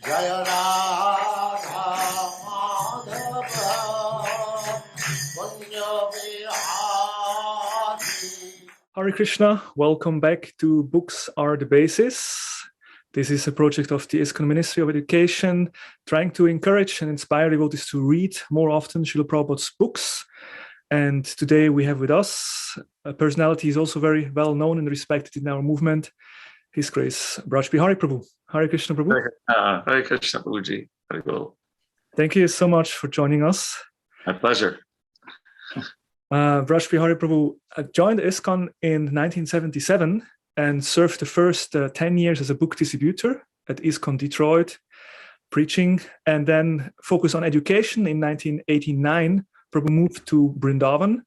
Jaya Radha Madhava Punya Vihari. Hare Krishna, welcome back to Books Are the Basis. This is a project of the ISKCON Ministry of Education, trying to encourage and inspire devotees to read more often Srila Prabhupada's books. And today we have with us a personality who is also very well known and respected in our movement, His Grace Vraj Bihari Prabhu. Hare Krishna Prabhu. Hare Krishna Prabhuji. Hare Guru. Thank you so much for joining us. My pleasure. Vraj Bihari Prabhu joined ISKCON in 1977 and served the first 10 years as a book distributor at ISKCON Detroit, preaching, and then focused on education. In 1989, Prabhu moved to Vrindavan,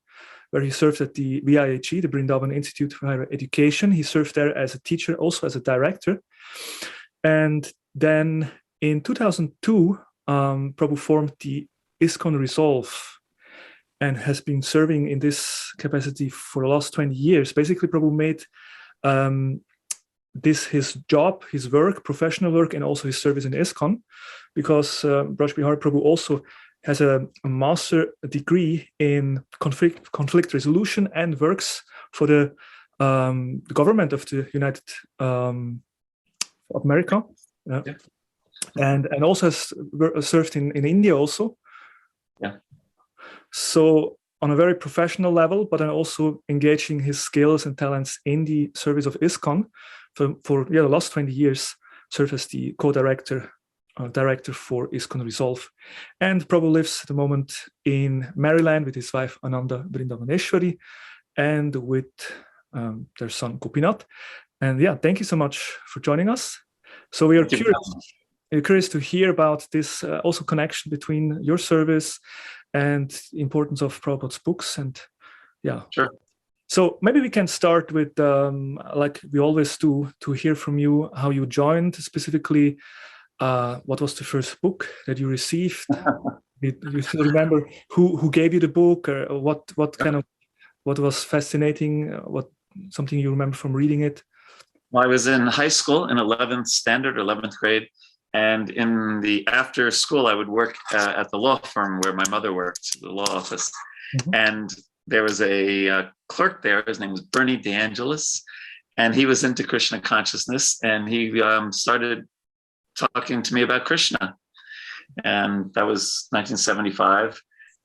where he served at the VIHE, the Vrindavan Institute for Higher Education. He served there as a teacher, also as a director. And then in 2002, Prabhu formed the ISKCON Resolve, and has been serving in this capacity for the last 20 years. Basically, Prabhu made this his job, his work, professional work, and also his service in ISKCON, because Vraj Bihari Prabhu also has a master degree in conflict resolution and works for the government of the United of America. Yeah. And also has served in India also. Yeah. So on a very professional level, but then also engaging his skills and talents in the service of ISKCON for the last 20 years, served as the co-director, director for ISKCON Resolve. And Prabhu lives at the moment in Maryland with his wife Ananda Vrindavaneshwari and with their son Gopinath. And yeah, thank you so much for joining us. So we are curious to hear about this also connection between your service and the importance of Prabhupada's books. And yeah, sure. So maybe we can start with, like we always do, to hear from you how you joined, specifically what was the first book that you received? You still remember who gave you the book, or what was fascinating, something you remember from reading it? Well, I was in high school in 11th grade. And in the after school, I would work at the law firm where my mother worked, the law office. Mm-hmm. And there was a clerk there. His name was Bernie DeAngelis. And he was into Krishna consciousness. And he started talking to me about Krishna. And that was 1975.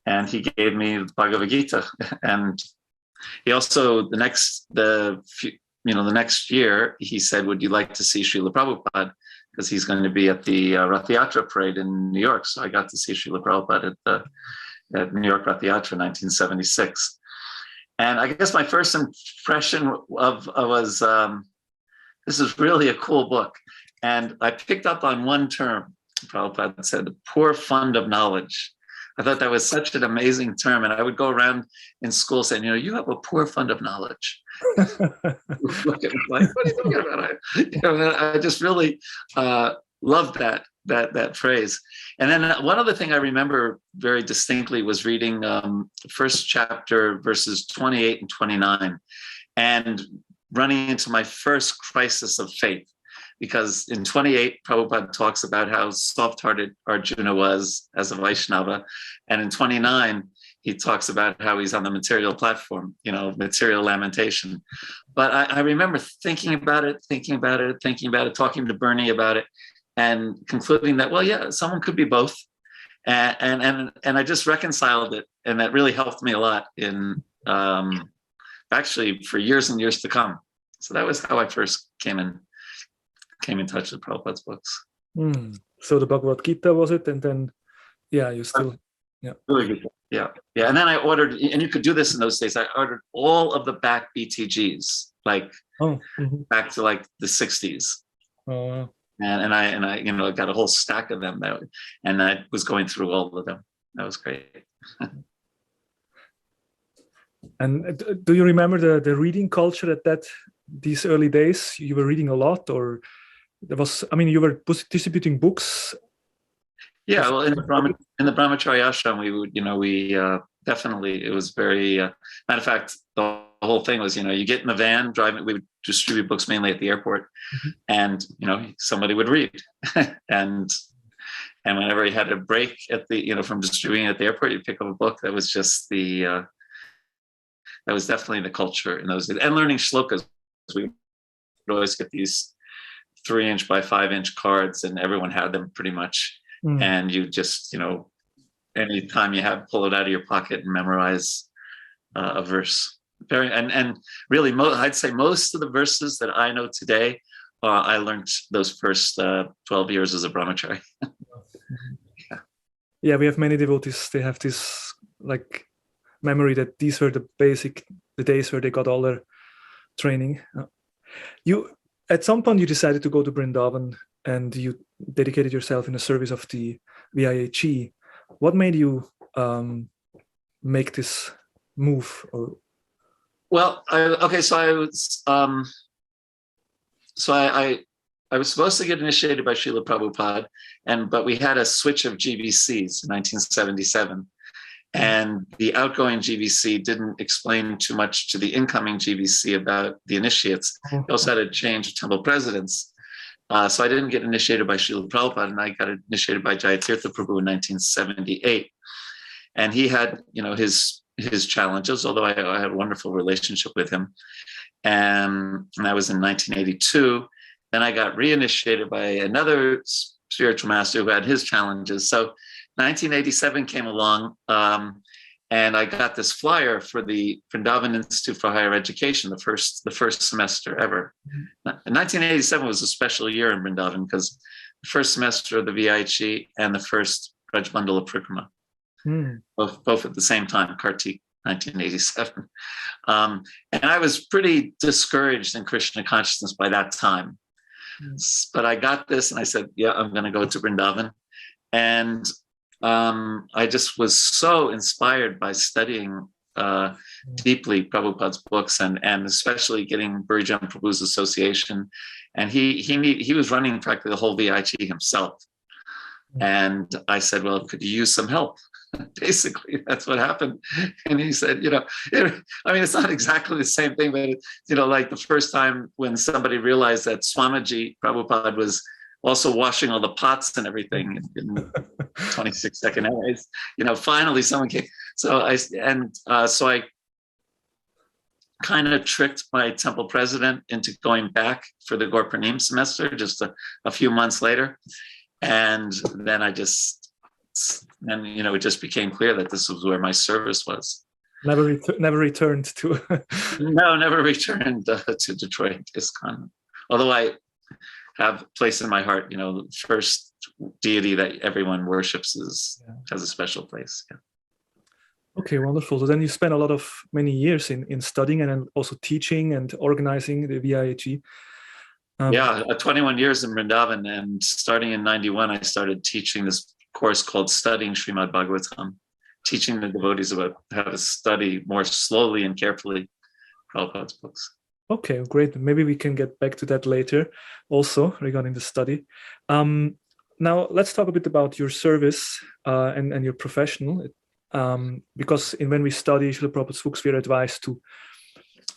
And he gave me the Bhagavad Gita. And he also, the next year, he said, would you like to see Srila Prabhupada? Because he's going to be at the Rath Yatra parade in New York. So I got to see Srila Prabhupada at New York Rath Yatra in 1976. And I guess my first impression was, this is really a cool book. And I picked up on one term. Prabhupada said, the poor fund of knowledge. I thought that was such an amazing term. And I would go around in school saying, you have a poor fund of knowledge. Look at me like, what are you talking about? I just really loved that phrase. And then one other thing I remember very distinctly was reading first chapter, verses 28 and 29, and running into my first crisis of faith. Because in 28, Prabhupada talks about how soft-hearted Arjuna was as a Vaishnava. And in 29, he talks about how he's on the material platform, material lamentation. But I remember thinking about it, talking to Bernie about it, and concluding that, well, yeah, someone could be both. And I just reconciled it. And that really helped me a lot in actually for years and years to come. So that was how I first came in touch with Prabhupada's books. So the Bhagavad Gita was it, and then you still really good. Yeah. And then I ordered, and you could do this in those days. I ordered all of the back BTGs, back to like the 60s. Oh, wow. And I got a whole stack of them, and I was going through all of them. That was great. And do you remember the reading culture at these early days? You were reading a lot, or you were distributing books? Yeah, well, in the Brahmacharya ashram, we would, definitely, it was very, matter of fact, the whole thing was, you get in the van driving, we would distribute books mainly at the airport, and somebody would read. and whenever you had a break at the from distributing at the airport, you'd pick up a book. That was just that was definitely the culture in those days. And learning shlokas, we would always get these 3-inch by 5-inch cards, and everyone had them pretty much. And you just anytime you have, pull it out of your pocket and memorize a verse. And really, I'd say most of the verses that I know today, I learned those first 12 years as a brahmachari. Yeah, we have many devotees. They have this like memory that these were the days where they got all their training. You, at some point, you decided to go to Vrindavan, and you dedicated yourself in the service of the VIHE. What made you make this move? Well, I was supposed to get initiated by Srila Prabhupada, but we had a switch of GVCs in 1977, and the outgoing GVC didn't explain too much to the incoming GVC about the initiates. We also had a change of temple presidents. So I didn't get initiated by Srila Prabhupada, and I got initiated by Jayatirtha Prabhu in 1978. And he had, his challenges, although I had a wonderful relationship with him. And that was in 1982. Then I got reinitiated by another spiritual master who had his challenges. So 1987 came along, and I got this flyer for the Vrindavan Institute for Higher Education, the first semester ever. 1987 was a special year in Vrindavan because the first semester of the VIHE and the first Braj Mandala Prikrama, both at the same time, Kartik, 1987. And I was pretty discouraged in Krishna consciousness by that time. But I got this and I said, yeah, I'm going to go to Vrindavan. And I just was so inspired by studying deeply Prabhupada's books, and especially getting Burijan Prabhu's association. And he was running practically the whole VIHE himself. And I said, well, could you use some help? Basically, that's what happened. And he said, it's not exactly the same thing, but like the first time when somebody realized that Swamiji Prabhupada was also washing all the pots and everything in 26-second hours, finally someone came. So I kind of tricked my temple president into going back for the Gaur Pranim semester just a few months later. And then it just became clear that this was where my service was. Never returned to. No, never returned to Detroit ISKCON. Although I have a place in my heart, the first deity that everyone worships has a special place. Yeah. Okay, wonderful. So then you spent many years in studying and then also teaching and organizing the VIHE. 21 years in Vrindavan, and starting in 91, I started teaching this course called Studying Srimad Bhagavatam, teaching the devotees about how to study more slowly and carefully Prabhupada's books. Okay, great. Maybe we can get back to that later also regarding the study. Now, let's talk a bit about your service and your professional, because when we study Srila Prabhupada's books, we are advised to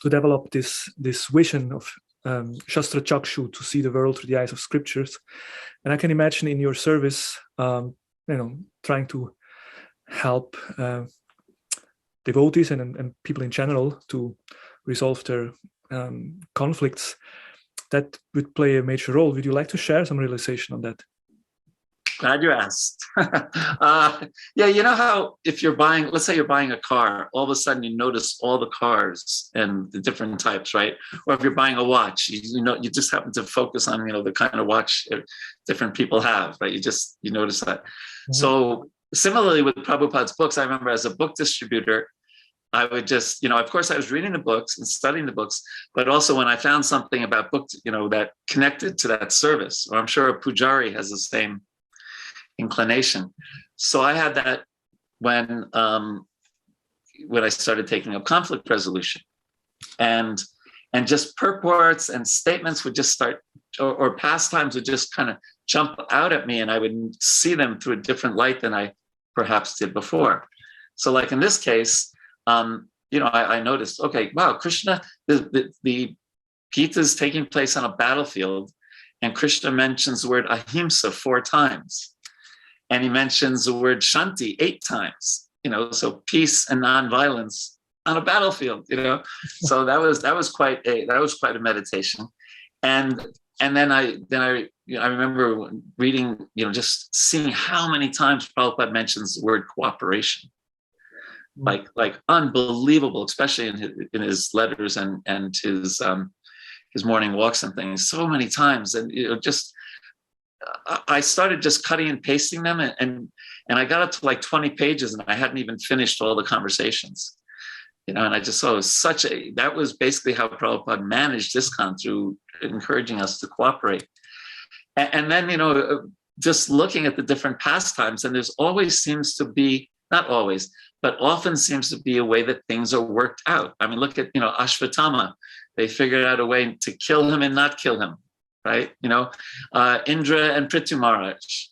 develop this vision of Shastra Chakshu, to see the world through the eyes of scriptures. And I can imagine in your service, trying to help devotees and people in general to resolve their conflicts, that would play a major role. Would you like to share some realization on that? Glad you asked. How if let's say you're buying a car, all of a sudden you notice all the cars and the different types, right? Or if you're buying a watch, you just happen to focus on, the kind of watch different people have, right? You notice that. Mm-hmm. So similarly with Prabhupada's books, I remember as a book distributor, I would just, of course I was reading the books and studying the books, but also when I found something about books, that connected to that service, or I'm sure a pujari has the same inclination. So I had that when I started taking up conflict resolution, and just purports and statements would just start, or pastimes would just kind of jump out at me, and I would see them through a different light than I perhaps did before. So like in this case, I noticed, okay, wow, Krishna, the Gita is taking place on a battlefield, and Krishna mentions the word ahimsa 4 times. And he mentions the word shanti 8 times, so peace and nonviolence on a battlefield, So that was quite a meditation. And then I remember reading, just seeing how many times Prabhupada mentions the word cooperation. Like unbelievable, especially in his letters and his morning walks and things, so many times. And I started just cutting and pasting them, and I got up to like 20 pages, and I hadn't even finished all the conversations. And I just saw it was that was basically how Prabhupada managed ISKCON, through encouraging us to cooperate. And then, just looking at the different pastimes, and there's always seems to be, not always, but often seems to be a way that things are worked out. I mean, look at, Ashvatthama. They figured out a way to kill him and not kill him, right? Indra and Prithu Maharaj,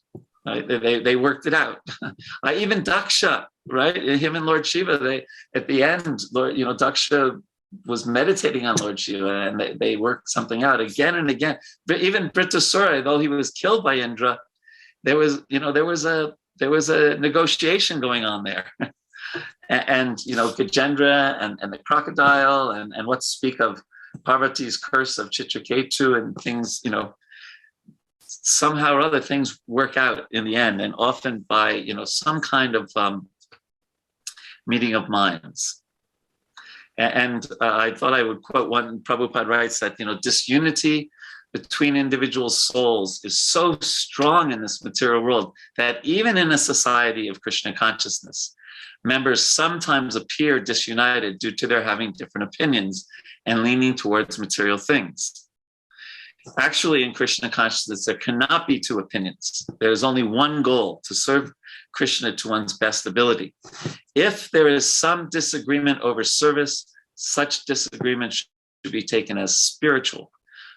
right? They worked it out. Even Daksha, right? Him and Lord Shiva, at the end, Daksha was meditating on Lord Shiva, and they worked something out again and again. But even Vritrasura, though he was killed by Indra, there was a negotiation going on there. And Gajendra and the crocodile, and what to speak of Parvati's curse of Chitraketu and things, somehow or other things work out in the end, and often by, some kind of meeting of minds. And I thought I would quote one. Prabhupada writes that, disunity between individual souls is so strong in this material world that even in a society of Krishna consciousness, members sometimes appear disunited due to their having different opinions and leaning towards material things. Actually, in Krishna consciousness, there cannot be 2 opinions. There is only one goal: to serve Krishna to one's best ability. If there is some disagreement over service, such disagreement should be taken as spiritual.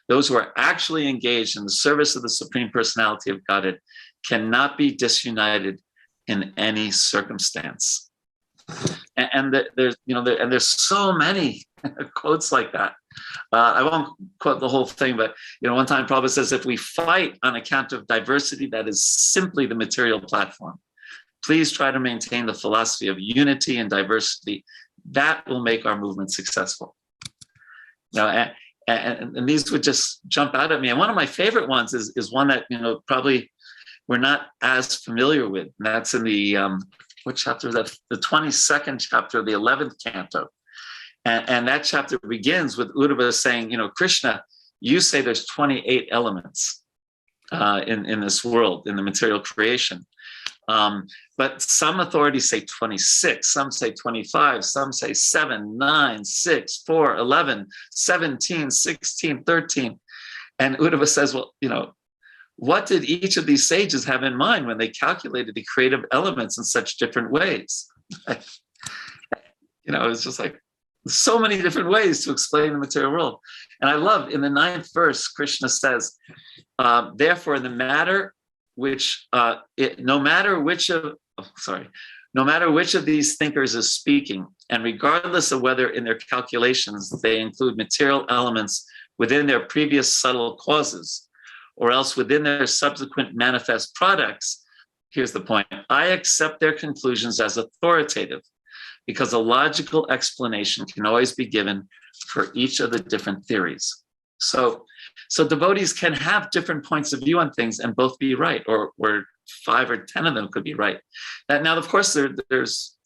Those who are actually engaged in the service of the Supreme Personality of Godhead cannot be disunited in any circumstance. And there's so many quotes like that. I won't quote the whole thing, but one time Prabhupada says, if we fight on account of diversity, that is simply the material platform. Please try to maintain the philosophy of unity and diversity. That will make our movement successful. And these would just jump out at me. And one of my favorite ones is one that probably we're not as familiar with. And that's in the what chapter is that? The 22nd chapter of the 11th canto. And that chapter begins with Uddhava saying, Krishna, you say there's 28 elements in this world, in the material creation. But some authorities say 26, some say 25, some say 7, 9, 6, 4, 11, 17, 16, 13. And Uddhava says, well, what did each of these sages have in mind when they calculated the creative elements in such different ways? It's just like so many different ways to explain the material world. And I love in the 9th verse, Krishna says, therefore, no matter which of these thinkers is speaking, and regardless of whether in their calculations they include material elements within their previous subtle causes, or else within their subsequent manifest products, here's the point: I accept their conclusions as authoritative, because a logical explanation can always be given for each of the different theories. So devotees can have different points of view on things and both be right, or 5 or 10 of them could be right. Now, of course, there's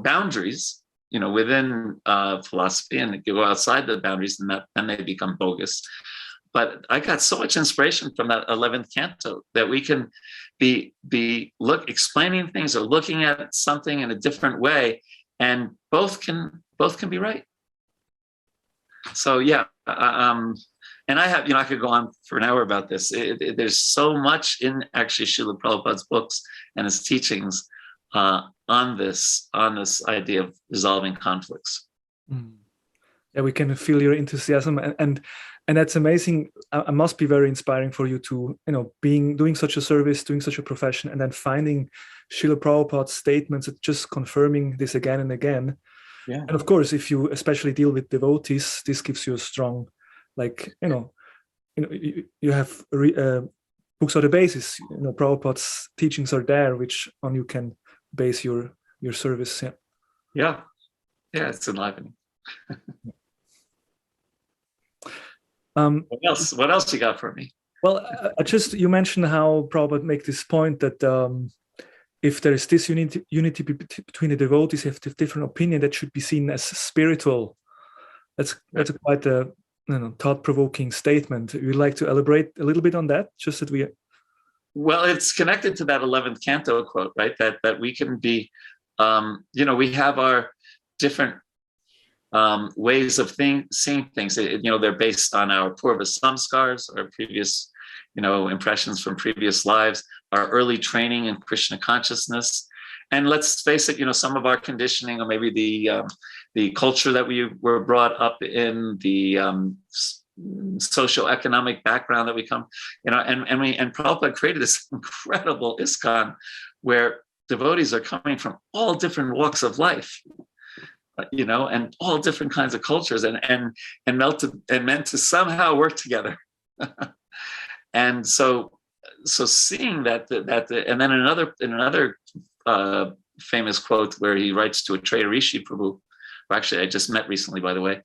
boundaries, within philosophy, and they go outside the boundaries, and then they become bogus. But I got so much inspiration from that 11th canto that we can be explaining things or looking at something in a different way, and both can be right. So yeah, and I have, I could go on for an hour about this. There's so much in actually Srila Prabhupada's books and his teachings on this idea of resolving conflicts. Yeah, we can feel your enthusiasm, and that's amazing. It must be very inspiring for you to, doing such a service, doing such a profession, and then finding Srila Prabhupada's statements, just confirming this again and again. Yeah. And of course, if you especially deal with devotees, this gives you a strong, like, you have books are the basis. Prabhupada's teachings are there, which on you can base your service. Yeah, it's enlivening. What else you got for me? Well, you mentioned how Prabhupada make this point that if there is this unity between the devotees, if they have different opinion, that should be seen as spiritual. That's quite a thought-provoking statement. You'd like to elaborate a little bit on that, just that we. Well, it's connected to that 11th Canto quote, right? That we can be, we have our different ways of seeing things. They're based on our purva samskars, our previous, impressions from previous lives, our early training in Krishna consciousness. And let's face it, some of our conditioning, or maybe the culture that we were brought up in, the socioeconomic background that we come, and Prabhupada created this incredible ISKCON where devotees are coming from all different walks of life, and all different kinds of cultures, and meant to somehow work together. And so seeing that, and then in another famous quote where he writes to a Treya Rishi Prabhu, who actually I just met recently, by the way,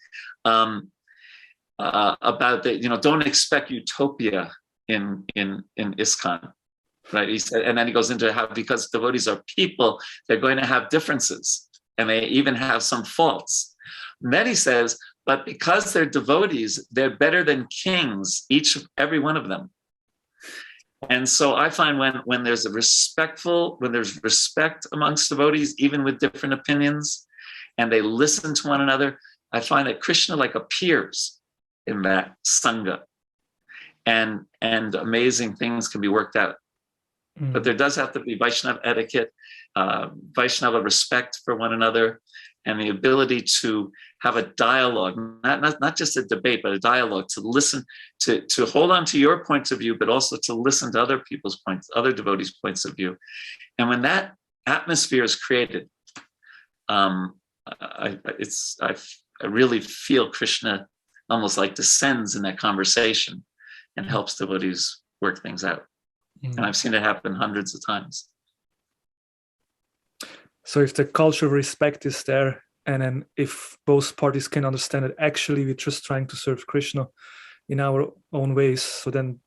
about don't expect utopia in ISKCON, right? He said, and then he goes into how, because devotees are people, they're going to have differences, and they even have some faults. And then he says, but because they're devotees, they're better than kings, every one of them. And so I find when there's respect amongst devotees, even with different opinions, and they listen to one another, I find that Krishna appears in that Sangha, and amazing things can be worked out. But there does have to be Vaishnava etiquette, Vaishnava respect for one another, and the ability to have a dialogue, not just a debate, but a dialogue, to listen, to hold on to your points of view, but also to listen to other devotees' points of view. And when that atmosphere is created, I really feel Krishna almost like descends in that conversation and helps devotees work things out. And I've seen it happen hundreds of times. So if the culture of respect is there, and then if both parties can understand that actually we're just trying to serve Krishna in our own ways, so then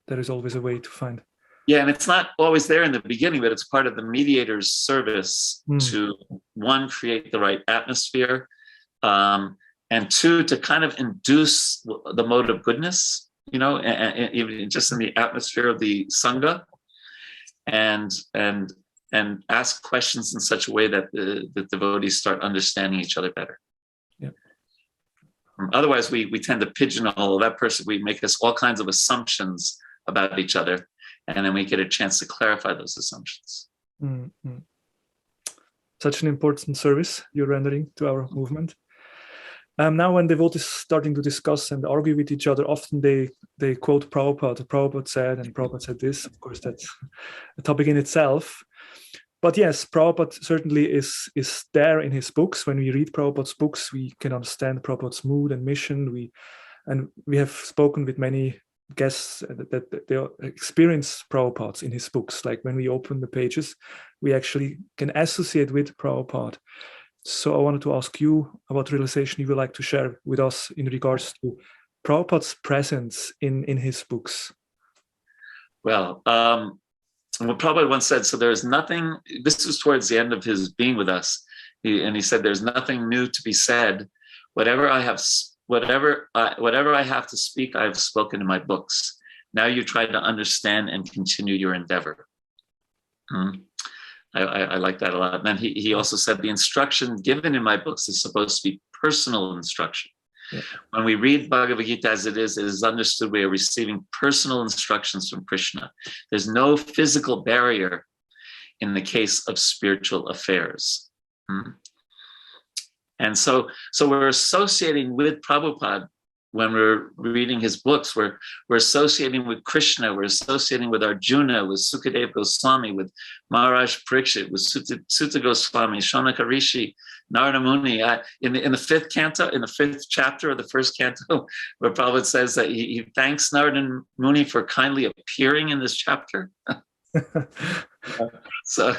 there is always a way to find. Yeah, and it's not always there in the beginning, but it's part of the mediator's service to, one, create the right atmosphere, and two, to kind of induce the mode of goodness, and even just in the atmosphere of the Sangha, and ask questions in such a way that the devotees start understanding each other better. Yeah. Otherwise, we tend to pigeonhole that person. We make us all kinds of assumptions about each other, and then we get a chance to clarify those assumptions. Mm-hmm. Such an important service you're rendering to our movement. Now, when devotees starting to discuss and argue with each other, often they quote Prabhupada. Prabhupada said, and Prabhupada said this. Of course, that's a topic in itself. But yes, Prabhupada certainly is there in his books. When we read Prabhupada's books, we can understand Prabhupada's mood and mission. We have spoken with many guests that they experience Prabhupada in his books. Like when we open the pages, we actually can associate with Prabhupada. So I wanted to ask you about realization you would like to share with us in regards to Prabhupada's presence in his books. Well, what Prabhupada once said, so there's nothing, this was towards the end of his being with us, he said, there's nothing new to be said. Whatever I have to speak, I have spoken in my books. Now you try to understand and continue your endeavor. I like that a lot. And then he also said, the instruction given in my books is supposed to be personal instruction. Yeah. When we read Bhagavad Gita as it is understood we are receiving personal instructions from Krishna. There's no physical barrier in the case of spiritual affairs. And so we're associating with Prabhupada when we're reading his books, we're associating with Krishna, we're associating with Arjuna, with Sukadeva Goswami, with Maharaj Parikshit, with Sutta Goswami, Shonaka Rishi, Narada Muni. In the fifth canto, in the fifth chapter of the first canto, where Prabhupada says that he thanks Narada Muni for kindly appearing in this chapter. So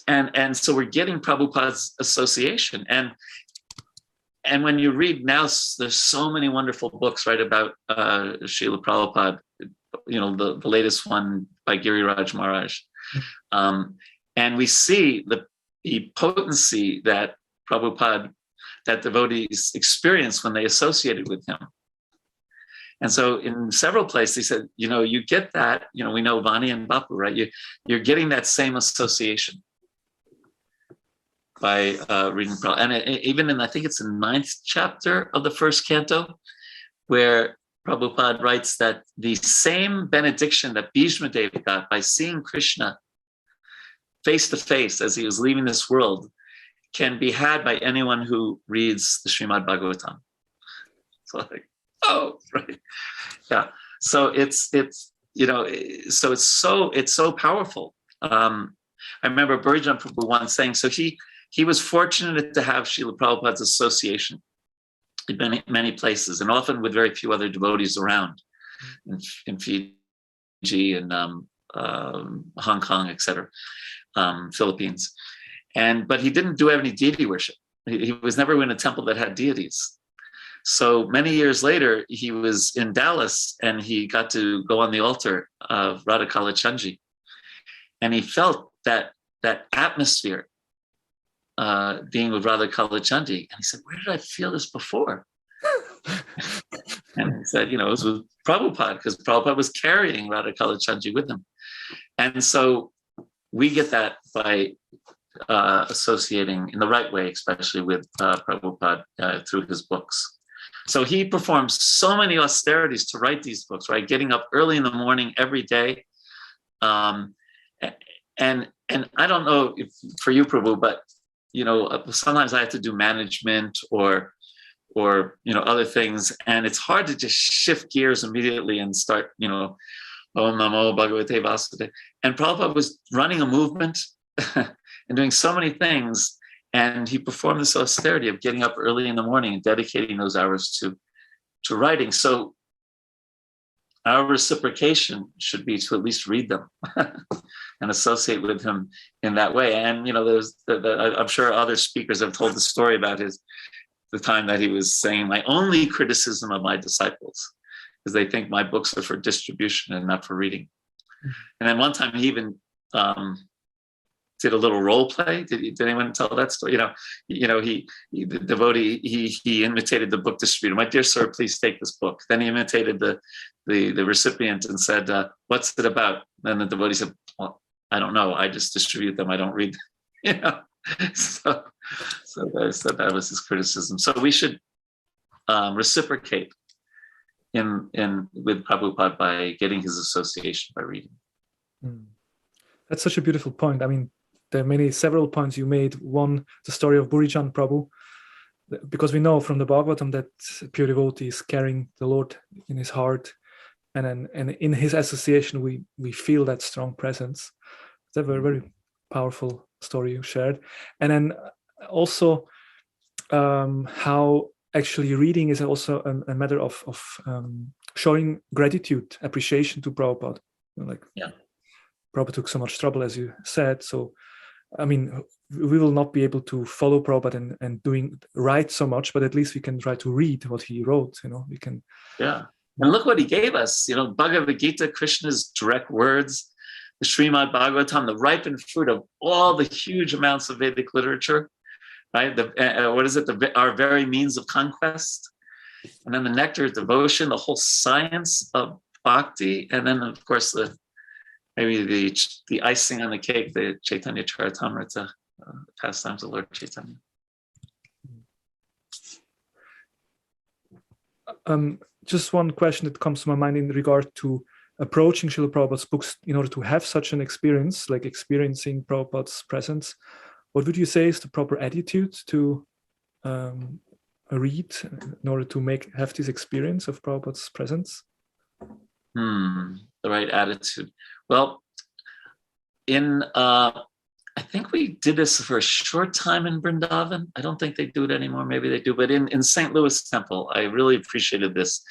and so we're getting Prabhupada's association, and when you read now, there's so many wonderful books, right, about Srila Prabhupada. The latest one by Giriraj Maharaj, and we see the potency that Prabhupada, that devotees experience when they associated with him. And so in several places, he said, you get that, we know Vani and Bapu, right? You're getting that same association by reading Prabhupada. And even I think it's the 9th chapter of the first canto, where Prabhupada writes that the same benediction that Bhishma Deva got by seeing Krishna face to face as he was leaving this world can be had by anyone who reads the Srimad Bhagavatam. So like, oh, right. Yeah. So it's so powerful. I remember Burijan Prabhu once saying, so he was fortunate to have Srila Prabhupada's association in many places, and often with very few other devotees around in Fiji and Hong Kong, etc., Philippines. But he didn't do any deity worship. He was never in a temple that had deities. So many years later, he was in Dallas and he got to go on the altar of Radha Kalachandji. And he felt that atmosphere being with Radha Kalachandji. And he said, where did I feel this before? And he said, it was with Prabhupada, because Prabhupada was carrying Radha Kalachandji with him. And so we get that by associating in the right way, especially with Prabhupada through his books. So he performed so many austerities to write these books, right? Getting up early in the morning every day. And I don't know if for you, Prabhu, but sometimes I have to do management or other things, and it's hard to just shift gears immediately and start, Om Namo Bhagavate Vasudevaya. And Prabhupada was running a movement and doing so many things, and he performed this austerity of getting up early in the morning and dedicating those hours to writing. So our reciprocation should be to at least read them and associate with him in that way. And there's I'm sure other speakers have told the story about the time that he was saying, my only criticism of my disciples is they think my books are for distribution and not for reading. And then one time he even did a little role play. Did anyone tell that story? The devotee, he imitated the book distributor. My dear sir, please take this book. Then he imitated the recipient and said, what's it about? And the devotee said, well, I don't know. I just distribute them. I don't read them. So that was his criticism. So we should reciprocate with Prabhupada by getting his association by reading. That's such a beautiful point. I mean, there are several points you made. One, the story of Burijan Prabhu, because we know from the Bhagavatam that pure devotee is carrying the Lord in his heart, and in his association we feel that strong presence. It's a very, very powerful story you shared. And then also how actually reading is also a matter of showing gratitude, appreciation to Prabhupada. Prabhupada took so much trouble, as you said. So, I mean, we will not be able to follow Prabhupada and write so much, but at least we can try to read what he wrote. We can. Yeah. And look what he gave us. Bhagavad Gita, Krishna's direct words, the Srimad Bhagavatam, the ripened fruit of all the huge amounts of Vedic literature, right? What is it? Our very means of conquest. And then the nectar of devotion, the whole science of bhakti, and then, of course, maybe the icing on the cake, the Chaitanya Charitamrita, pastimes of Lord Chaitanya. Just one question that comes to my mind in regard to approaching Srila Prabhupada's books in order to have such an experience, like experiencing Prabhupada's presence. What would you say is the proper attitude to read in order to have this experience of Prabhupada's presence? The right attitude. Well, I think we did this for a short time in Vrindavan. I don't think they do it anymore. Maybe they do. But in St. Louis Temple, I really appreciated this.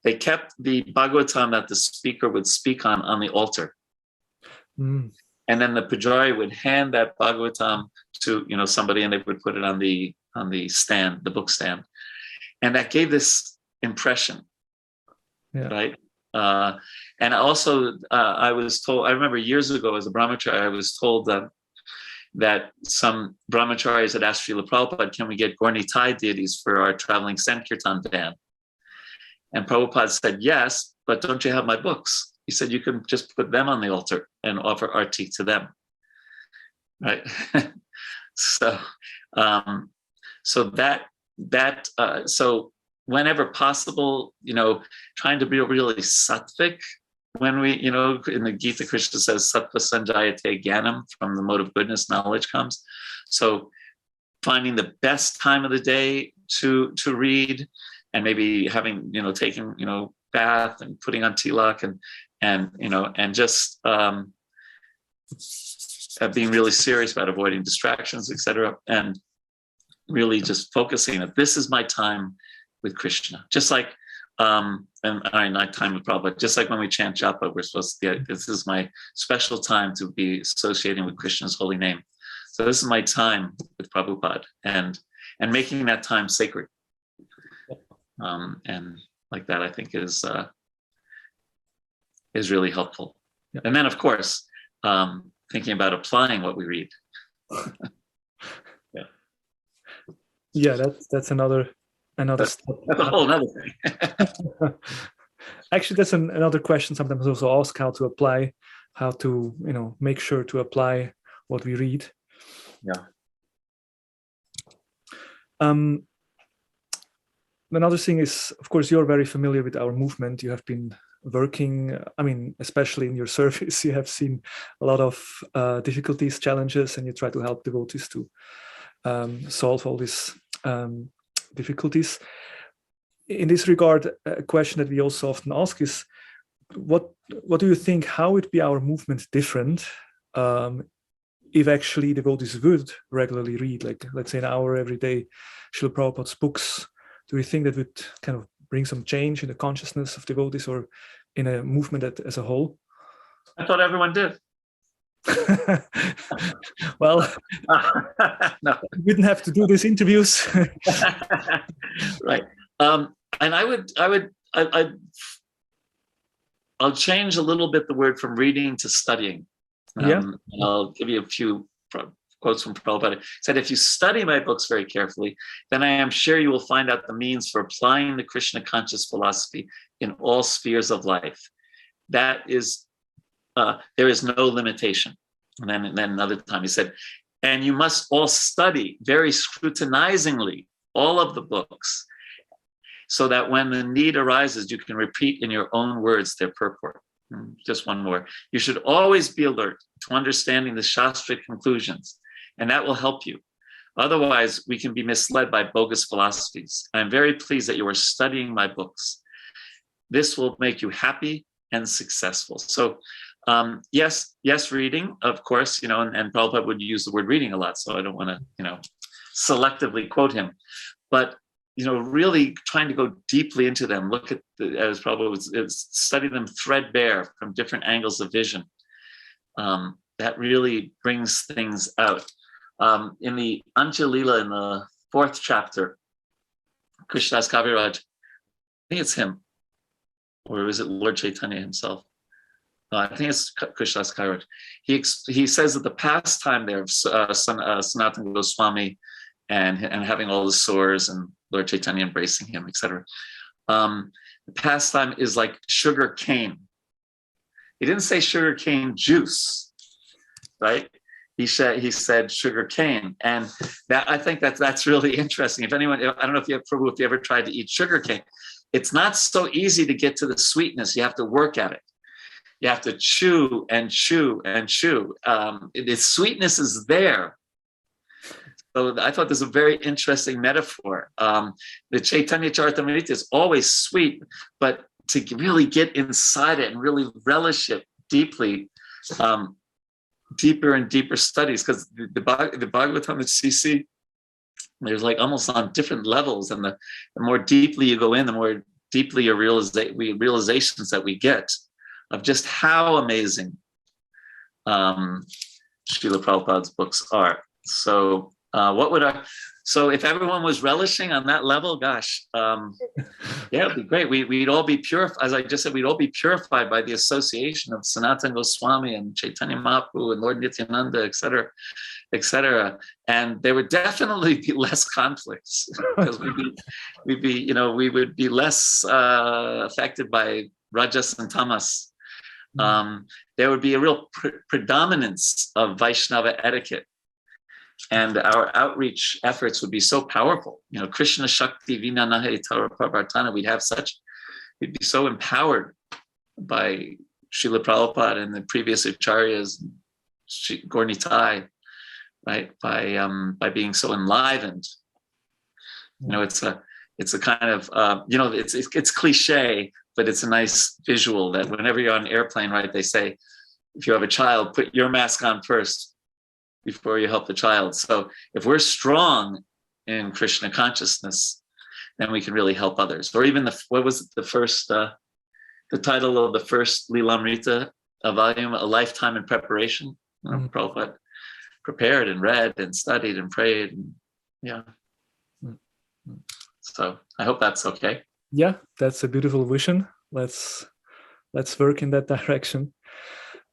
They kept the Bhagavatam that the speaker would speak on the altar. And then the pujari would hand that Bhagavatam to somebody, and they would put it on the stand, the book stand. And that gave this impression, right? And also, I was told, I remember years ago as a brahmachari, I was told that some brahmacharis had asked Srila Prabhupada, can we get Gaura Nitai deities for our traveling Sankirtan band? And Prabhupada said, yes, but don't you have my books? He said, you can just put them on the altar and offer arti to them, right? So whenever possible, trying to be really sattvic. When we, in the Gita, Krishna says, sattva sanjayate jnanam, from the mode of goodness, knowledge comes. So finding the best time of the day to read, and maybe having, taking, bath and putting on tilak and just being really serious about avoiding distractions, etc. And really just focusing that this is my time with Krishna. Just like, not time with Prabhupada, just like when we chant japa, we're supposed to this is my special time to be associating with Krishna's holy name. So this is my time with Prabhupada, and making that time sacred. And like that, I think is really helpful. Yeah. And then, of course, thinking about applying what we read. Yeah, that's another step. That's a whole other thing. Actually, that's another question sometimes also ask, how to apply, how to make sure to apply what we read. Yeah. Another thing is, of course, you're very familiar with our movement. You have been working, especially in your service, you have seen a lot of difficulties, challenges, and you try to help devotees to solve all these difficulties. In this regard, a question that we also often ask is, what do you think, how would be our movement different if actually devotees would regularly read, like, let's say, an hour every day, Srila Prabhupada's books? Do you think that would kind of bring some change in the consciousness of devotees or in a movement as a whole? I thought everyone did. Well, no. We wouldn't have to do these interviews. Right. And I'll change a little bit the word from reading to studying. And I'll give you a few quotes from Prabhupada. He said, if you study my books very carefully, then I am sure you will find out the means for applying the Krishna conscious philosophy in all spheres of life. That is, there is no limitation. And then another time he said, and you must all study very scrutinizingly all of the books, so that when the need arises, you can repeat in your own words their purport. Just one more. You should always be alert to understanding the Shastric conclusions, and that will help you. Otherwise, we can be misled by bogus philosophies. I'm very pleased that you are studying my books. This will make you happy and successful. So, yes, reading, of course, and Prabhupada would use the word reading a lot, so I don't want to, selectively quote him. But really trying to go deeply into them, look at, as Prabhupada study them threadbare from different angles of vision. That really brings things out. In the Anjalila, in the 4th chapter, Krishnadas Kaviraj, I think it's him, or is it Lord Chaitanya himself? I think it's Krishnadas Kaviraj. He says that the pastime there of Sanatana Goswami and having all the sores and Lord Chaitanya embracing him, etc. The pastime is like sugar cane. He didn't say sugar cane juice, right? He said sugar cane, and that, I think that's really interesting. If anyone, I don't know if you ever tried to eat sugar cane, it's not so easy to get to the sweetness. You have to work at it. You have to chew and chew and chew. The sweetness is there. So I thought this was a very interesting metaphor. The Chaitanya Charitamrita is always sweet, but to really get inside it and really relish it deeply, deeper and deeper studies, because the Bhagavatam at CC, there's like almost on different levels, and the more deeply you go in, the more deeply your realizations that we get of just how amazing Srila Prabhupada's books are. So so if everyone was relishing on that level, gosh, yeah, it'd be great. We'd all be purified, as I just said, we'd all be purified by the association of Sanatana Goswami and Chaitanya Mahaprabhu and Lord Nityananda, et cetera. And there would definitely be less conflicts, because we would be less affected by rajas and tamas. There would be a real predominance of Vaishnava etiquette, and our outreach efforts would be so powerful. Krishna Shakti Vinanahe Tara Pravartana, we'd be so empowered by Srila Prabhupada and the previous acharyas, Gornitai, right? By being so enlivened. It's a kind of, it's cliche, but it's a nice visual that whenever you're on an airplane, right, they say, if you have a child, put your mask on first before you help the child. So if we're strong in Krishna consciousness, then we can really help others. Or even the title of the first Lilamrita volume, A Lifetime in Preparation. Prabhupada prepared and read and studied and prayed. And, yeah. So I hope that's okay. Yeah, that's a beautiful vision. Let's work in that direction.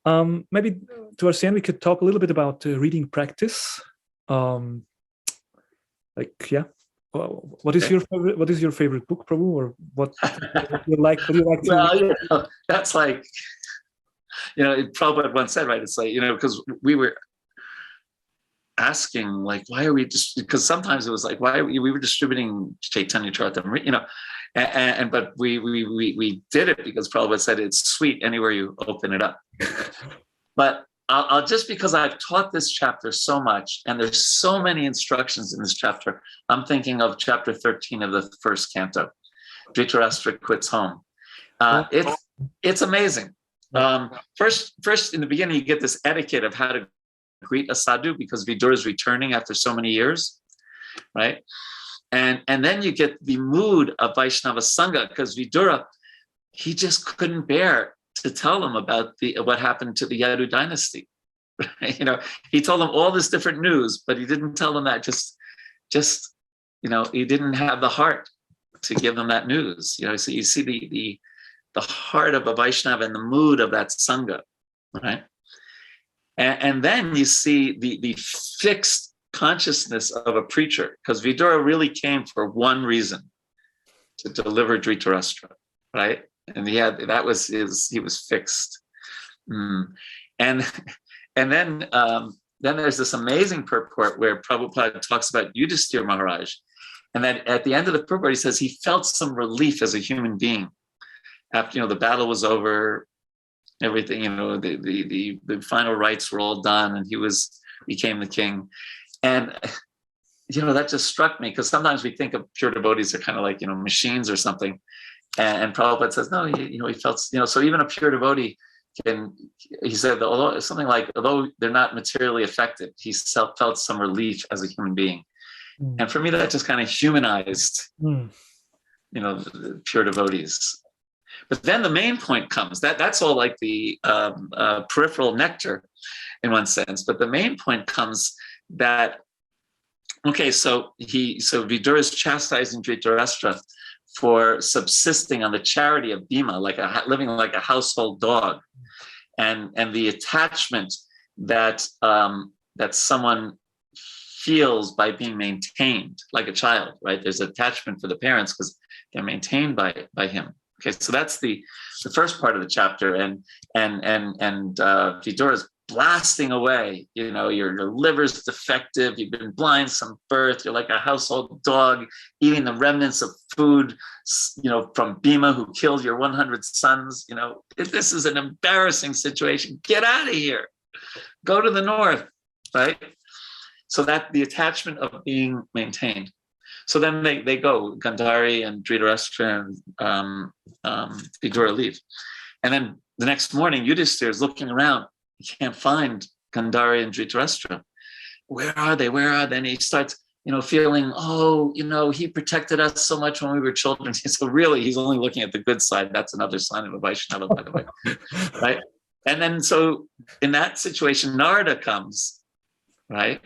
Maybe towards the end we could talk a little bit about reading practice. What is your favorite book, Prabhu, or what do you like to well, that's like, Prabhupada once said, right, it's like, because we were asking, like, why are we just, because sometimes it was like, why we were distributing Chaitanya Charitamrita, but we did it because Prabhupada said it's sweet anywhere you open it up. But I'll just, because I've taught this chapter so much, and there's so many instructions in this chapter, I'm thinking of chapter 13 of the first canto, Dhritarashtra quits home. It's amazing. First in the beginning, you get this etiquette of how to greet a sadhu, because Vidura is returning after so many years, right? And then you get the mood of Vaishnava Sangha, because Vidura, he just couldn't bear to tell them about what happened to the Yadu dynasty. He told them all this different news, but he didn't tell them that he didn't have the heart to give them that news. So you see the heart of a Vaishnava and the mood of that Sangha, right? And then you see the fixed consciousness of a preacher, because Vidura really came for one reason, to deliver Dhritarashtra, right? And he was fixed. And then there's this amazing purport where Prabhupada talks about Yudhisthira Maharaj, and then at the end of the purport he says he felt some relief as a human being after the battle was over, everything, the final rites were all done, and he became the king. And that just struck me, because sometimes we think of pure devotees are kind of like machines or something, and Prabhupada says no, he felt, so even a pure devotee he said, although they're not materially affected, he felt some relief as a human being. And for me, that just kind of humanized the pure devotees. But then the main point comes, that's all like the peripheral nectar in one sense, but the main point comes that, okay, so Vidura is chastising Dhritarashtra for subsisting on the charity of Bhima, living like a household dog, and the attachment that someone feels by being maintained like a child, right? There's attachment for the parents because they're maintained by him. Okay, so that's the first part of the chapter, and Vidura is blasting away. Your liver's defective. You've been blind from birth. You're like a household dog, eating the remnants of food, from Bhima, who killed your 100 sons. This is an embarrassing situation. Get out of here. Go to the north, right? So that the attachment of being maintained. So then they go, Gandhari and Dhritarashtra and Vidura leave. And then the next morning, Yudhishthira is looking around. He can't find Gandhari and Dhritarashtra. Where are they? Where are they? And he starts, feeling, he protected us so much when we were children. So really, he's only looking at the good side. That's another sign of a Vaishnava, by the way, right? And then so in that situation, Narada comes, right?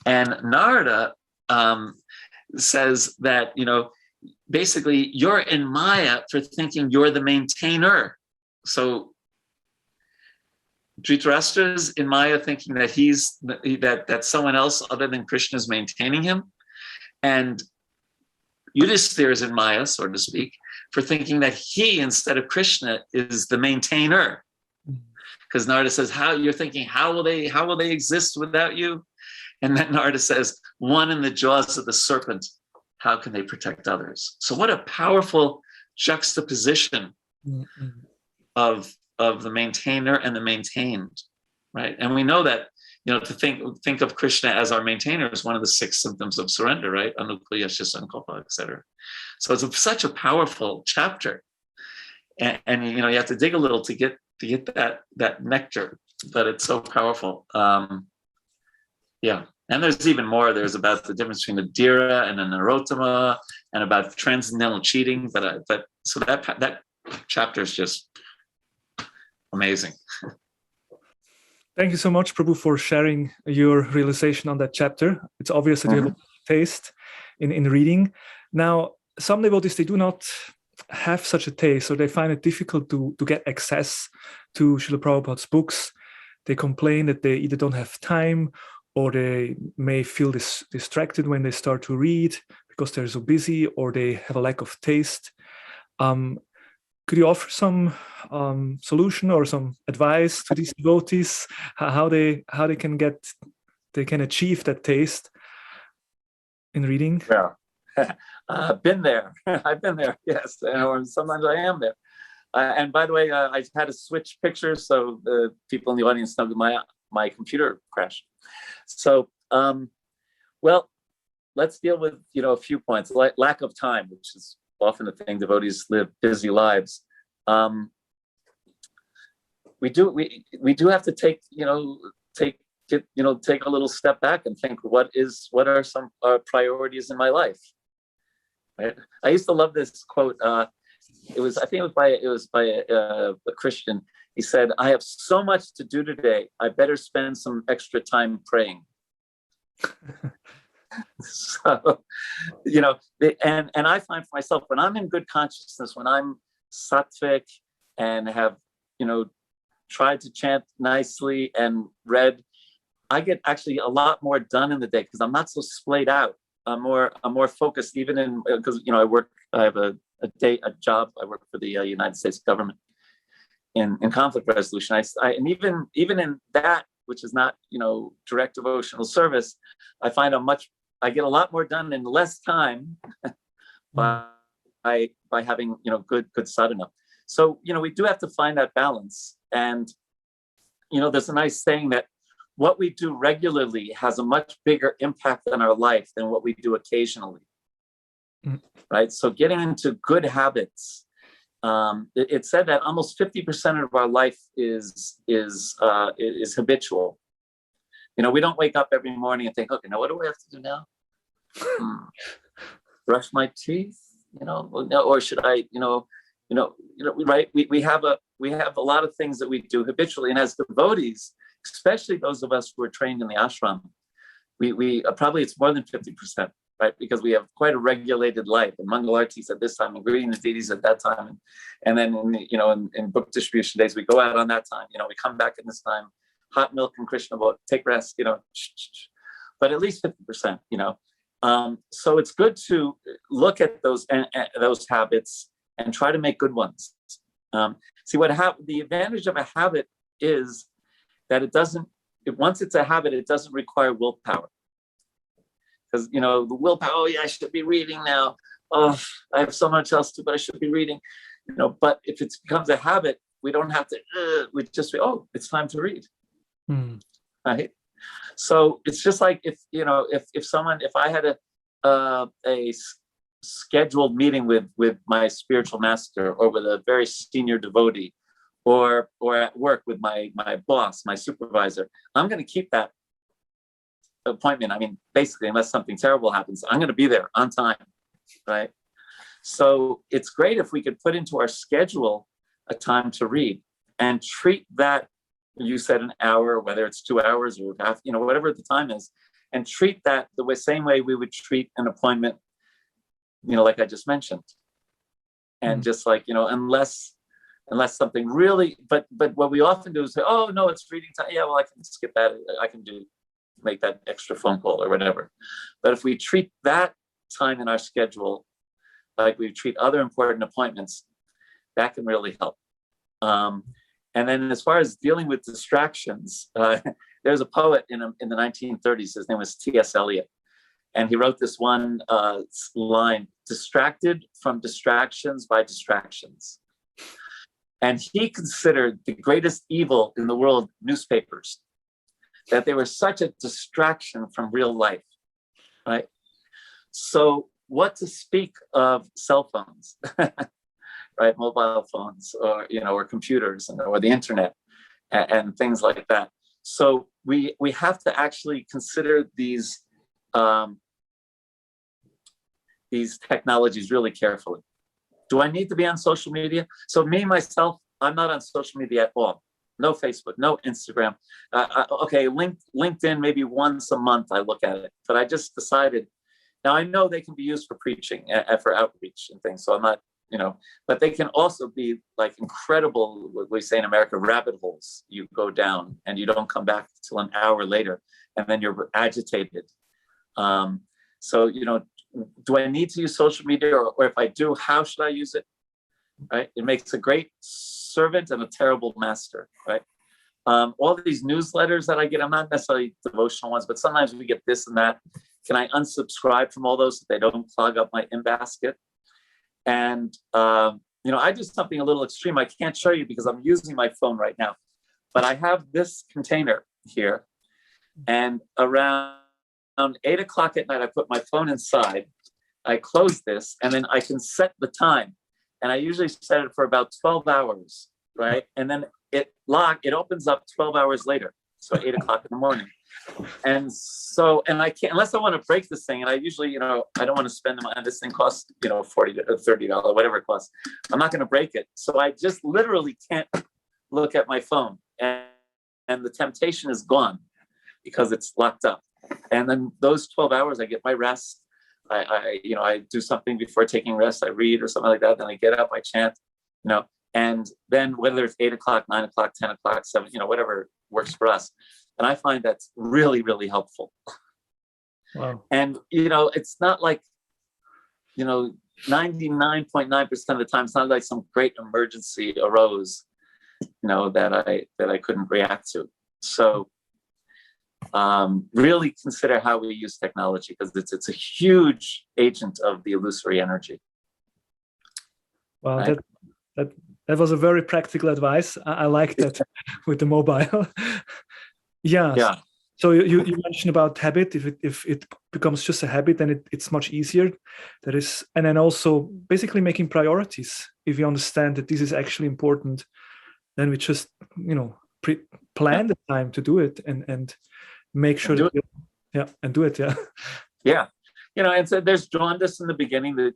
And Narada says that, basically you're in Maya for thinking you're the maintainer. So Dhritarashtra's in Maya thinking that that someone else other than Krishna is maintaining him. And Yudhishthira is in Maya, so to speak, for thinking that he, instead of Krishna, is the maintainer. Because Narada says, how will they exist without you? And then Narada says, one in the jaws of the serpent, how can they protect others? So what a powerful juxtaposition of the maintainer and the maintained, right? And we know that, to think of Krishna as our maintainer is one of the 6 symptoms of surrender, right? Anukulya, Sankalpa, etc. So it's such a powerful chapter. And you have to dig a little to get that nectar, but it's so powerful. And there's even more. There's about the difference between a Dhira and a Narottama, and about transcendental cheating. But so that chapter is just amazing. Thank you so much, Prabhu, for sharing your realization on that chapter. It's obvious that you have a taste in reading. Now, some devotees, they do not have such a taste, so they find it difficult to get access to Srila Prabhupada's books. They complain that they either don't have time, or they may feel distracted when they start to read because they're so busy, or they have a lack of taste. Could you offer some solution or some advice to these devotees how they can achieve that taste in reading? Yeah, I've been there. I've been there. Yes, or sometimes I am there. And by the way, I had to switch pictures so the people in the audience know that my computer crashed. So, well, let's deal with a few points. Lack of time, which is often a thing. Devotees live busy lives. We do have to take a little step back and think what are some priorities in my life. Right? I used to love this quote. It was by a Christian. He said, "I have so much to do today. I better spend some extra time praying." So, and I find for myself, when I'm in good consciousness, when I'm sattvic and have, tried to chant nicely and read, I get actually a lot more done in the day because I'm not so splayed out. I'm more focused, even because I have a job. I work for the United States government in conflict resolution. And even in that, which is not direct devotional service, I find I get a lot more done in less time by having good sadhana. So we do have to find that balance. And there's a nice saying that what we do regularly has a much bigger impact on our life than what we do occasionally. Right? So getting into good habits. It said that almost 50% of our life is habitual. We don't wake up every morning and think, okay, now what do I have to do now? Brush my teeth, or should I, right? We have a lot of things that we do habitually, and as devotees, especially those of us who are trained in the ashram, we probably it's more than 50%. Right, because we have quite a regulated life, and Mangalartis at this time, and greeting the deities at that time, and then in book distribution days we go out on that time. We come back in this time, hot milk and Krishna boat, take rest. But at least 50%. So it's good to look at those habits and try to make good ones. See the advantage of a habit is that once it's a habit, it doesn't require willpower. Because, the willpower, oh yeah, I should be reading now. Oh, I have so much else to do, but I should be reading. But if it becomes a habit, we don't have to, we just say, oh, it's time to read. Right? So it's just like if I had a scheduled meeting with my spiritual master, or with a very senior devotee, or at work with my boss, my supervisor, I'm going to keep that appointment. I mean, basically, unless something terrible happens, I'm going to be there on time, right? So it's great if we could put into our schedule a time to read and treat that. You said an hour, whether it's 2 hours or half, whatever the time is, and treat that the same way we would treat an appointment, like I just mentioned. And just like, unless something really, but what we often do is say, oh no, it's reading time. Yeah, well, I can skip that. I can make that extra phone call or whatever. But if we treat that time in our schedule like we treat other important appointments, that can really help. And then as far as dealing with distractions, there's a poet in the 1930s, his name was T.S. Eliot. And he wrote this one line, distracted from distractions by distractions. And he considered the greatest evil in the world newspapers, that they were such a distraction from real life, right? So what to speak of cell phones, right? Mobile phones, or computers, or the internet, and things like that. So we have to actually consider these technologies really carefully. Do I need to be on social media? So me, myself, I'm not on social media at all. No Facebook, no Instagram. Okay, LinkedIn, maybe once a month I look at it. But I just decided, now I know they can be used for preaching and for outreach and things. So I'm not, but they can also be like incredible, what we say in America, rabbit holes. You go down and you don't come back till an hour later, and then you're agitated. So, do I need to use social media, or if I do, how should I use it? Right? It makes a great servant and a terrible master, right? All these newsletters that I get, I'm not necessarily devotional ones, but sometimes we get this and that. Can I unsubscribe from all those so they don't clog up my in-basket? And, I do something a little extreme. I can't show you because I'm using my phone right now, but I have this container here, and around 8 o'clock at night, I put my phone inside, I close this, and then I can set the time. And I usually set it for about 12 hours, right? And then it opens up 12 hours later. So 8 o'clock in the morning. And I can't, unless I want to break this thing, and I usually, I don't want to spend the money. This thing costs, $40 or $30, whatever it costs. I'm not going to break it. So I just literally can't look at my phone. And the temptation is gone because it's locked up. And then those 12 hours, I get my rest. I do something before taking rest. I read or something like that. Then I get up, I chant, and then whether it's 8 o'clock, 9 o'clock, 10 o'clock, 7, whatever works for us. And I find that's really, really helpful. Wow. And, it's not like, 99.9% of the time, it's not like some great emergency arose, that I couldn't react to. So really consider how we use technology, because it's a huge agent of the illusory energy. Wow, right? that was a very practical advice. I like that with the mobile. Yeah. So you mentioned about habit. If it becomes just a habit, then it's much easier. And then also basically making priorities. If you understand that this is actually important, then we just plan the time to do it and make sure that do it. Yeah. And so there's jaundice in the beginning that,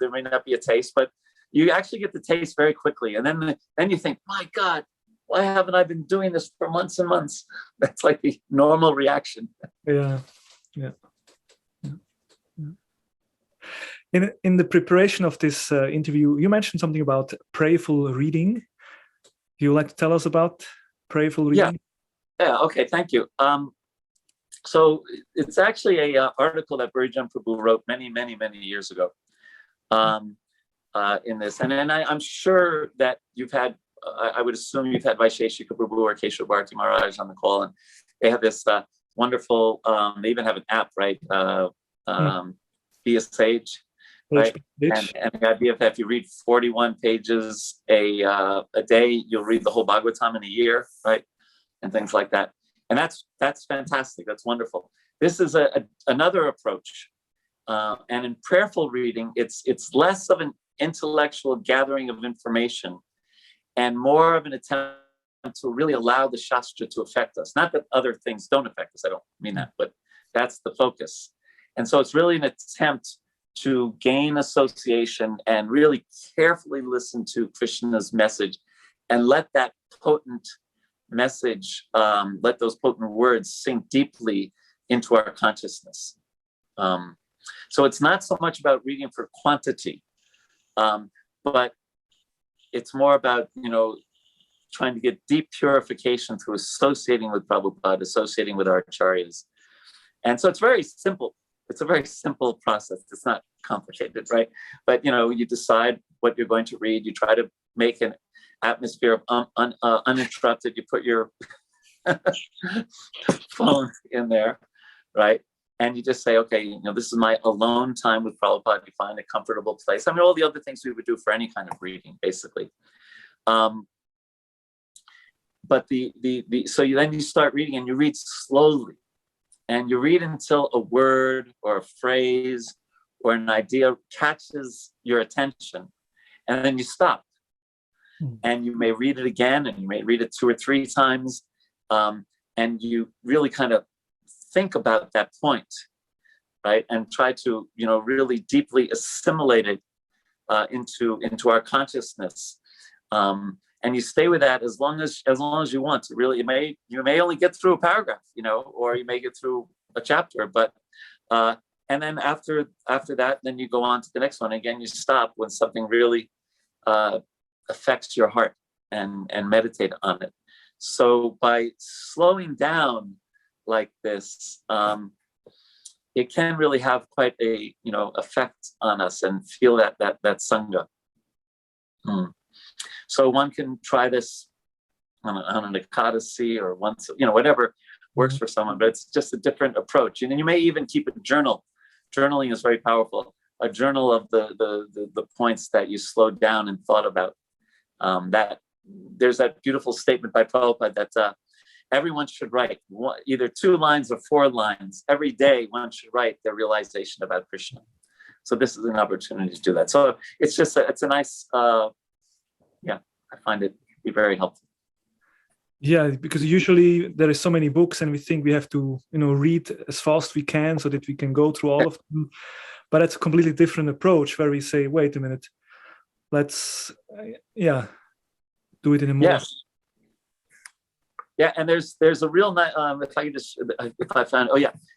there may not be a taste, but you actually get the taste very quickly. And then you think, my God, why haven't I been doing this for months and months? That's like the normal reaction. Yeah. In the preparation of this interview, you mentioned something about prayerful reading. Do you like to tell us about prayerful reading? Yeah. Okay. Thank you. So it's actually a article that Vraja Prabhu wrote many, many, many years ago in this. And I'm sure that you've had, I would assume you've had Vaisheshika Prabhu or Keshav Bharati Maharaj on the call, and they have this wonderful, they even have an app, right? Be a Sage, right? And the idea that if you read 41 pages a day, you'll read the whole Bhagavatam in a year, right? And things like that. And that's fantastic. That's wonderful. This is another approach. And in prayerful reading, it's less of an intellectual gathering of information and more of an attempt to really allow the Shastra to affect us. Not that other things don't affect us, I don't mean that, but that's the focus. And so it's really an attempt to gain association and really carefully listen to Krishna's message and let that potent message, let those potent words sink deeply into our consciousness. So it's not so much about reading for quantity, but it's more about, trying to get deep purification through associating with Prabhupada, associating with our acharyas. And so it's very simple. It's a very simple process. It's not complicated, right? But, you decide what you're going to read. You try to make an atmosphere of uninterrupted. You put your phone in there, right? And you just say, okay, this is my alone time with Prabhupada. You find a comfortable place. I mean, all the other things we would do for any kind of reading, basically. But so then you start reading, and you read slowly, and you read until a word or a phrase or an idea catches your attention, and then you stop. And you may read it again, and you may read it 2 or 3 times, and you really kind of think about that point, right? And try to, really deeply assimilate it into our consciousness. And you stay with that as long as you want to. Really, you may only get through a paragraph, or you may get through a chapter, but and then after that, then you go on to the next one. Again, you stop when something really affects your heart and meditate on it. So by slowing down like this, it can really have quite a effect on us and feel that Sangha. So one can try this on an Ekadasi or once, whatever works for someone, but it's just a different approach. And you may even keep a journal. Journaling is very powerful. A journal of the points that you slowed down and thought about. That there's that beautiful statement by Prabhupada that everyone should write either 2 lines or 4 lines. Every day one should write their realization about Krishna. So this is an opportunity to do that. So it's just it's a nice, I find it be very helpful. Yeah, because usually there is so many books, and we think we have to, read as fast we can so that we can go through all of them. But it's a completely different approach where we say, wait a minute, let's, do it in a more. Yeah, and there's a real nice. If I found,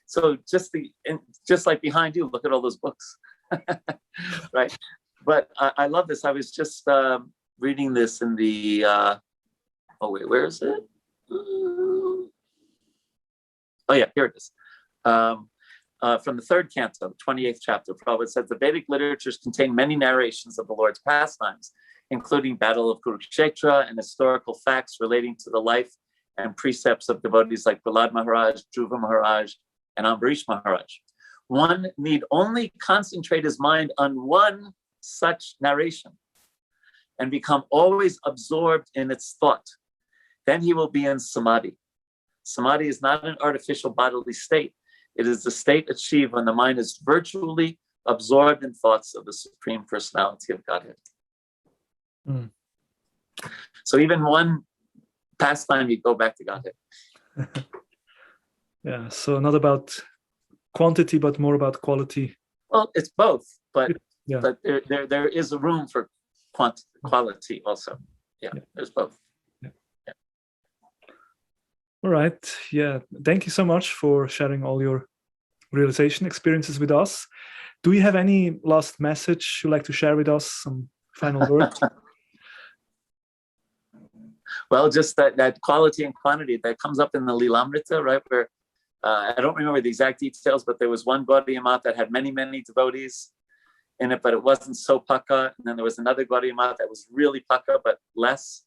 so just like behind you, look at all those books, right? But I love this. I was just reading this in the. Where is it? Here it is. From the 3rd canto, 28th chapter, Prabhupada says the Vedic literatures contain many narrations of the Lord's pastimes, including Battle of Kurukshetra and historical facts relating to the life and precepts of devotees like Prahlad Maharaj, Dhruva Maharaj, and Ambarish Maharaj. One need only concentrate his mind on one such narration and become always absorbed in its thought. Then he will be in samadhi. Samadhi is not an artificial bodily state. It is the state achieved when the mind is virtually absorbed in thoughts of the Supreme Personality of Godhead. So even one pastime, you go back to Godhead. Yeah, so not about quantity, but more about quality. Well, it's both, but there is a room for quality also. Yeah, there's both. All right. Yeah. Thank you so much for sharing all your realization experiences with us. Do you have any last message you'd like to share with us? Some final words? Well, just that quality and quantity that comes up in the Lilamrita, right? Where I don't remember the exact details, but there was one Gaudiya Math that had many, many devotees in it, but it wasn't so paka. And then there was another Gaudiya Math that was really paka, but less.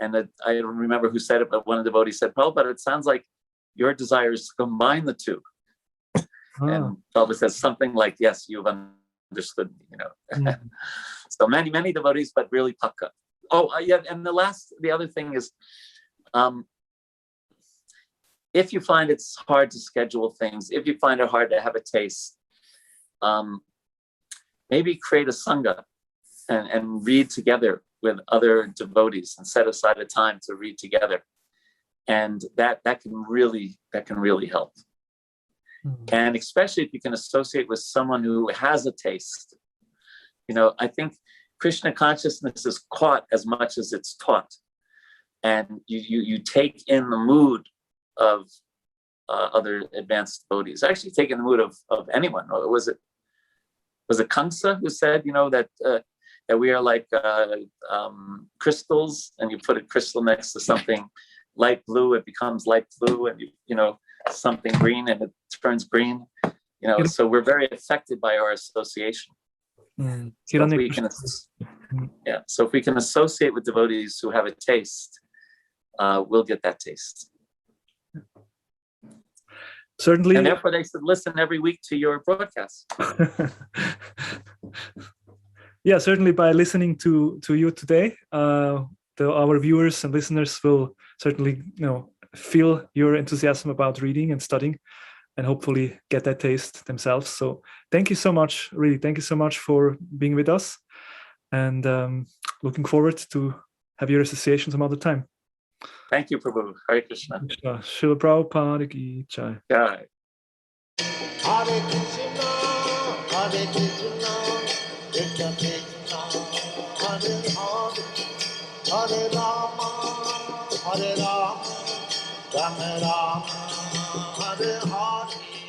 And I don't remember who said it, but one of the devotees said, "Well, but it sounds like your desire is to combine the two." And Prabhupada says something like, "Yes, you've understood me." So many, many devotees, but really paka. And the other thing is, if you find it's hard to schedule things, if you find it hard to have a taste, maybe create a Sangha and read together with other devotees and set aside a time to read together. And that can really help. And especially if you can associate with someone who has a taste. I think Krishna consciousness is caught as much as it's taught. And you take in the mood of other advanced devotees. Actually take in the mood of anyone. Or was it Kamsa who said, that we are like crystals, and you put a crystal next to something light blue, it becomes light blue, and something green and it turns green. So we're very affected by our association. So if we can associate with devotees who have a taste, we'll get that taste. Certainly. And therefore they should listen every week to your broadcast. Yeah, certainly by listening to you today, our viewers and listeners will certainly feel your enthusiasm about reading and studying, and hopefully get that taste themselves. So thank you so much, really. Thank you so much for being with us, and looking forward to have your association some other time. Thank you, Prabhu. Hare Krishna. Srila Prabhupada ki jai. Jai. Hare Krishna, Krishna Krishna, Hare Hare, Hare Rama, Rama Rama, Hare Hare.